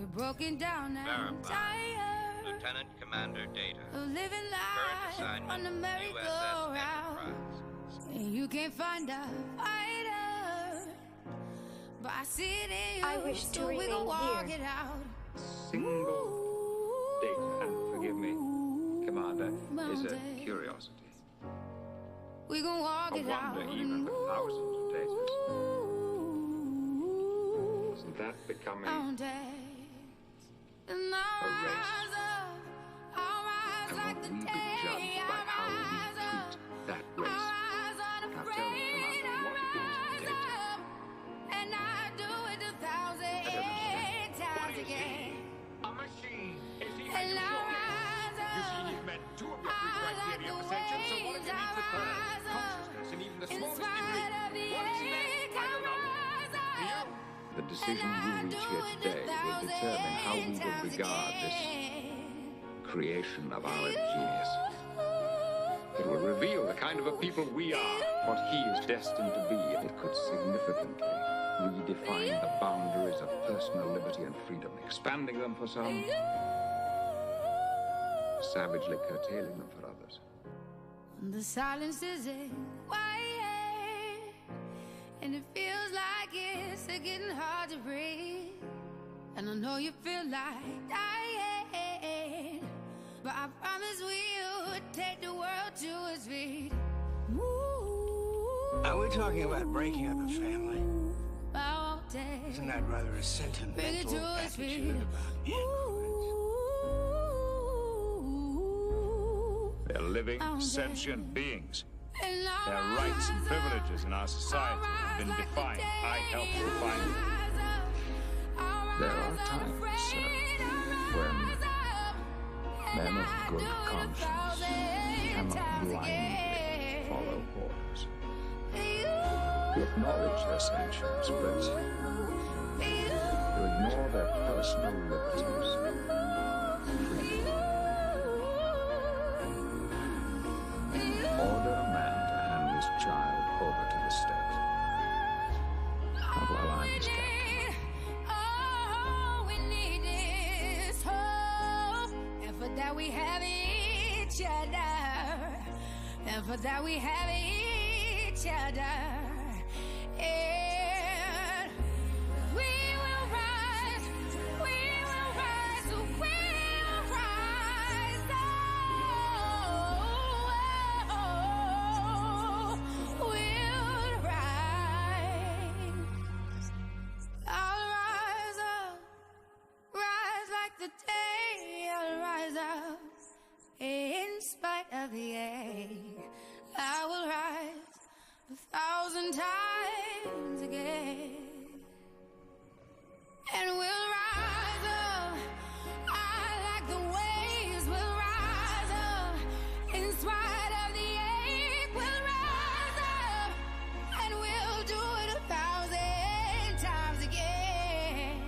You're broken down and tired. Lieutenant Commander Data. Of living life on the merry-go-round. And you can't find a fighter, but I see it in you. I wish to so we remain can walk here. it out. Single data, and forgive me, Commander, is a curiosity. We can walk A it out. wonder even for thousands of datas. Isn't that becoming And I'll a race? rise up, I'll rise And like won't the we be day. judged by how we treat that race? I'll rise Now tell me, unafraid, Commander, I'll what rise is data? up, and I do it 1,000 times again. A machine. Is he And how I'll you rise You see, up, he's met two of your I three like criteria the of ascension, so what waves, if he needs the I third? rise up, Consciousness in even the in smallest spite degree. of the What is that? ache, I I don't know. rise up. The decision you reach here today will determine how we will regard this creation of our genius. It will reveal the kind of a people we are, what he is destined to be. It could significantly redefine the boundaries of personal liberty and freedom, expanding them for some, savagely curtailing them for others. The silence is quiet, and it feels like it's getting hard to breathe. And I know you feel like dying, but I promise we'll take the world to its feet. Are we talking about breaking up a family? I won't take. Isn't that rather a Bring it sentimental to its feet. attitude about increments? They're living, sentient beings. Their rights and privileges in our society have been defined. I helped define them. There are times, sir, when men of good conscience cannot blindly follow orders. To acknowledge their sanctions, but to ignore their personal liberties and freedom. Order a man to hand his child over to the state. Not while I'm his captain. All we need is hope, and for that we have each other, and for that we have each other. And we will rise, we will rise, we will rise. Oh, we'll rise. I'll rise up, rise like the day. I'll rise up, in spite of the ache. I will rise 1,000 times again. And we'll rise up, I like the waves. We'll rise up, in spite of the ache. We'll rise up, and we'll do it 1,000 times again.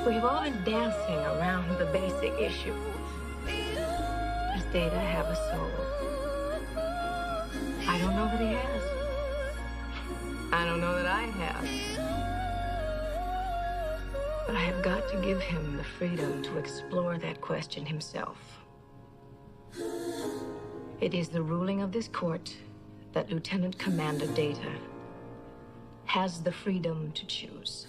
We've all been dancing around the basic issue. Does Data have a soul? I don't know that he has. I don't know that I have. But I have got to give him the freedom to explore that question himself. It is the ruling of this court that Lieutenant Commander Data has the freedom to choose.